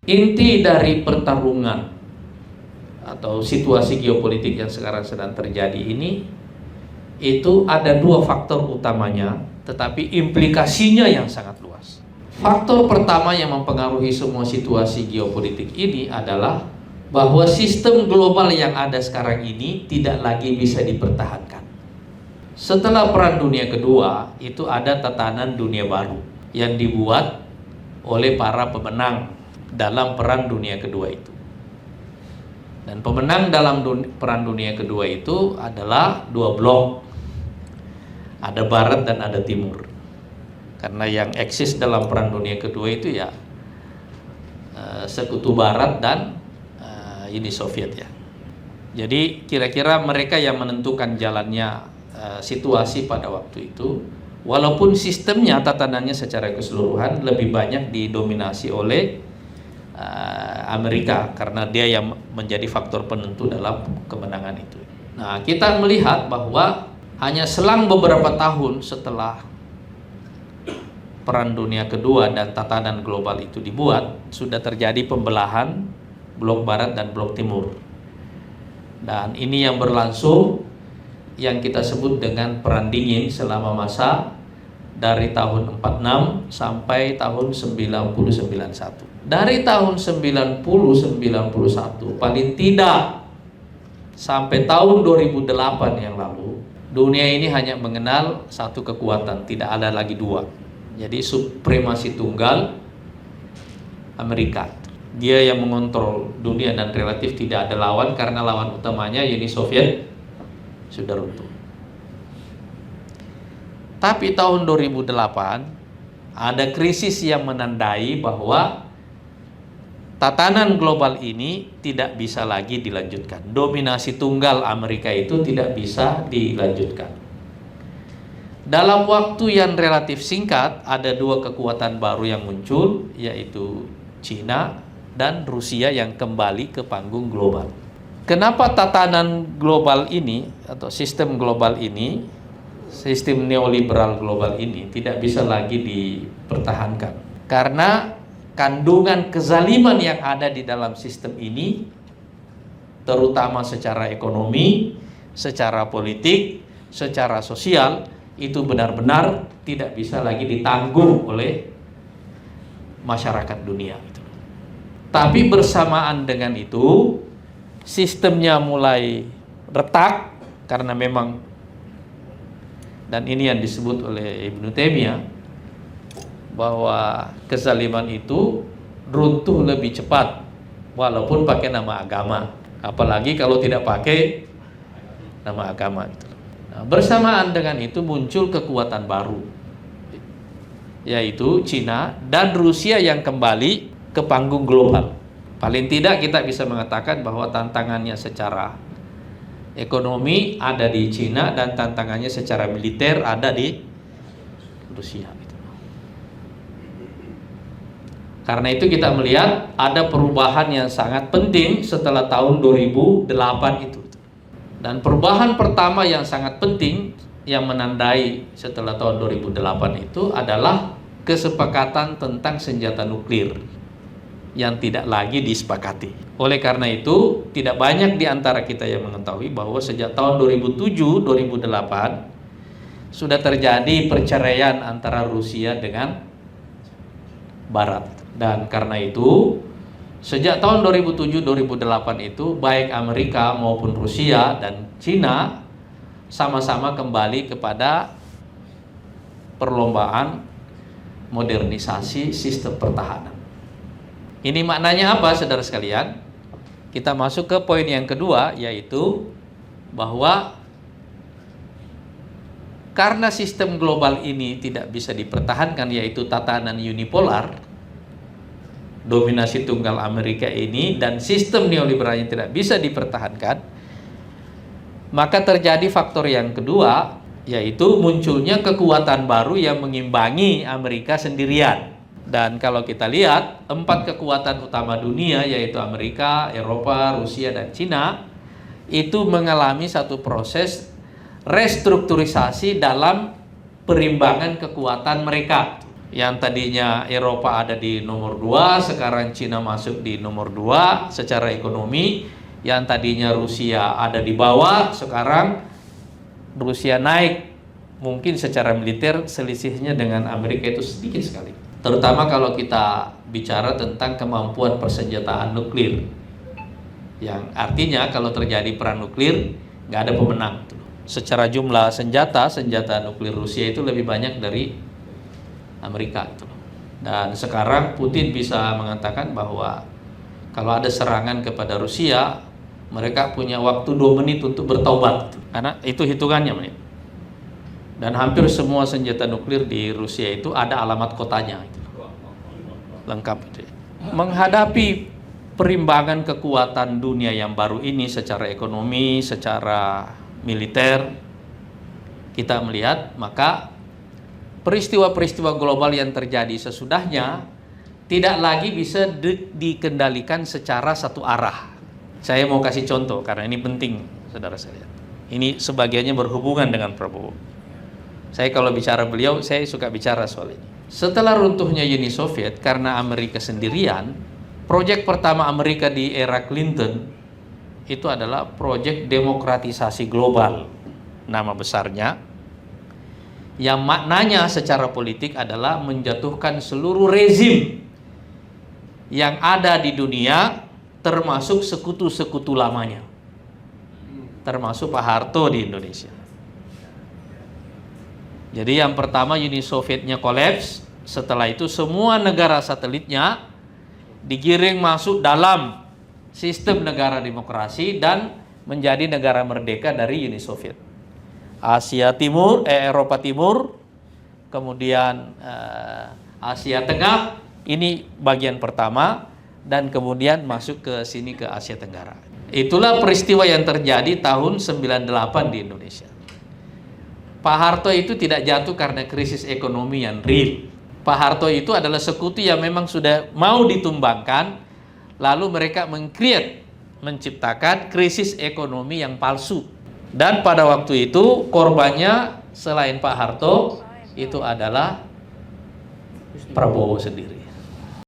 Inti dari pertarungan atau situasi geopolitik yang sekarang sedang terjadi ini, itu ada dua faktor utamanya, tetapi implikasinya yang sangat luas. Faktor pertama yang mempengaruhi semua situasi geopolitik ini adalah bahwa sistem global yang ada sekarang ini tidak lagi bisa dipertahankan. Setelah Perang Dunia Kedua, itu ada tatanan dunia baru yang dibuat oleh para pemenang dalam Perang Dunia Kedua itu. Dan pemenang dalam Perang Dunia Kedua itu adalah dua blok, ada Barat dan ada Timur. Karena yang eksis dalam Perang Dunia Kedua itu ya Sekutu Barat dan Uni Soviet ya. Jadi kira-kira mereka yang menentukan jalannya situasi pada waktu itu, walaupun sistemnya, tatanannya secara keseluruhan lebih banyak didominasi oleh Amerika, karena dia yang menjadi faktor penentu dalam kemenangan itu. Nah, kita melihat bahwa hanya selang beberapa tahun setelah Perang Dunia Kedua dan tatanan global itu dibuat, sudah terjadi pembelahan blok Barat dan blok Timur. Dan ini yang berlangsung yang kita sebut dengan Perang Dingin selama masa dari tahun 46 sampai tahun 90-91. Dari tahun 90-91 paling tidak sampai tahun 2008 yang lalu, dunia ini hanya mengenal satu kekuatan, tidak ada lagi dua. Jadi supremasi tunggal Amerika. Dia yang mengontrol dunia dan relatif tidak ada lawan, karena lawan utamanya Uni Soviet sudah runtuh. Tapi tahun 2008 ada krisis yang menandai bahwa tatanan global ini tidak bisa lagi dilanjutkan. Dominasi tunggal Amerika itu tidak bisa dilanjutkan. Dalam waktu yang relatif singkat, ada dua kekuatan baru yang muncul, yaitu Cina dan Rusia yang kembali ke panggung global. Kenapa tatanan global ini atau sistem global ini, sistem neoliberal global ini tidak bisa lagi dipertahankan? Karena kandungan kezaliman yang ada di dalam sistem ini, terutama secara ekonomi, secara politik, secara sosial, itu benar-benar tidak bisa lagi ditanggung oleh masyarakat dunia. Tapi bersamaan dengan itu, sistemnya mulai retak, karena memang, dan ini yang disebut oleh Ibnu Taimiyah, bahwa kezaliman itu runtuh lebih cepat walaupun pakai nama agama, apalagi kalau tidak pakai nama agama itu. Nah, bersamaan dengan itu muncul kekuatan baru, yaitu Cina dan Rusia yang kembali ke panggung global. Paling tidak kita bisa mengatakan bahwa tantangannya secara ekonomi ada di Cina dan tantangannya secara militer ada di Rusia. Karena itu kita melihat ada perubahan yang sangat penting setelah tahun 2008 itu. Dan perubahan pertama yang sangat penting yang menandai setelah tahun 2008 itu adalah kesepakatan tentang senjata nuklir yang tidak lagi disepakati. Oleh karena itu, tidak banyak di antara kita yang mengetahui bahwa sejak tahun 2007-2008 sudah terjadi perceraian antara Rusia dengan Barat. Dan karena itu, sejak tahun 2007-2008 itu, baik Amerika maupun Rusia dan Cina sama-sama kembali kepada perlombaan modernisasi sistem pertahanan. Ini maknanya apa, saudara sekalian? Kita masuk ke poin yang kedua, yaitu bahwa karena sistem global ini tidak bisa dipertahankan, yaitu tatanan unipolar, dominasi tunggal Amerika ini, dan sistem neoliberalnya tidak bisa dipertahankan, maka terjadi faktor yang kedua, yaitu munculnya kekuatan baru yang mengimbangi Amerika sendirian. Dan kalau kita lihat, 4 kekuatan utama dunia, yaitu Amerika, Eropa, Rusia, dan Cina, itu mengalami satu proses restrukturisasi dalam perimbangan kekuatan mereka. Yang tadinya Eropa ada di nomor 2, sekarang Cina masuk di nomor 2 secara ekonomi. Yang tadinya Rusia ada di bawah, sekarang Rusia naik. Mungkin secara militer selisihnya dengan Amerika itu sedikit sekali. Terutama kalau kita bicara tentang kemampuan persenjataan nuklir. Yang artinya kalau terjadi perang nuklir, nggak ada pemenang. Secara jumlah senjata nuklir Rusia itu lebih banyak dari Amerika. Dan sekarang Putin bisa mengatakan bahwa kalau ada serangan kepada Rusia, mereka punya waktu 2 menit untuk bertaubat. Karena itu hitungannya menit. Dan hampir semua senjata nuklir di Rusia itu ada alamat kotanya. Lengkap itu. Menghadapi perimbangan kekuatan dunia yang baru ini secara ekonomi, secara militer, kita melihat maka peristiwa-peristiwa global yang terjadi sesudahnya tidak lagi bisa dikendalikan secara satu arah. Saya mau kasih contoh karena ini penting, saudara sekalian. Ini sebagiannya berhubungan dengan Prabowo. Saya kalau bicara beliau, saya suka bicara soal ini. Setelah runtuhnya Uni Soviet karena Amerika sendirian, proyek pertama Amerika di era Clinton itu adalah proyek demokratisasi global. Nama besarnya, yang maknanya secara politik adalah menjatuhkan seluruh rezim yang ada di dunia, termasuk sekutu-sekutu lamanya, termasuk Pak Harto di Indonesia. Jadi yang pertama Uni Sovietnya kolaps, setelah itu semua negara satelitnya digiring masuk dalam sistem negara demokrasi dan menjadi negara merdeka dari Uni Soviet. Eropa Timur, kemudian Asia Tengah, ini bagian pertama, dan kemudian masuk ke sini ke Asia Tenggara. Itulah peristiwa yang terjadi tahun 98 di Indonesia. Pak Harto itu tidak jatuh karena krisis ekonomi yang real. Pak Harto itu adalah sekutu yang memang sudah mau ditumbangkan, lalu mereka menciptakan krisis ekonomi yang palsu. Dan pada waktu itu korbannya selain Pak Harto itu adalah Prabowo sendiri.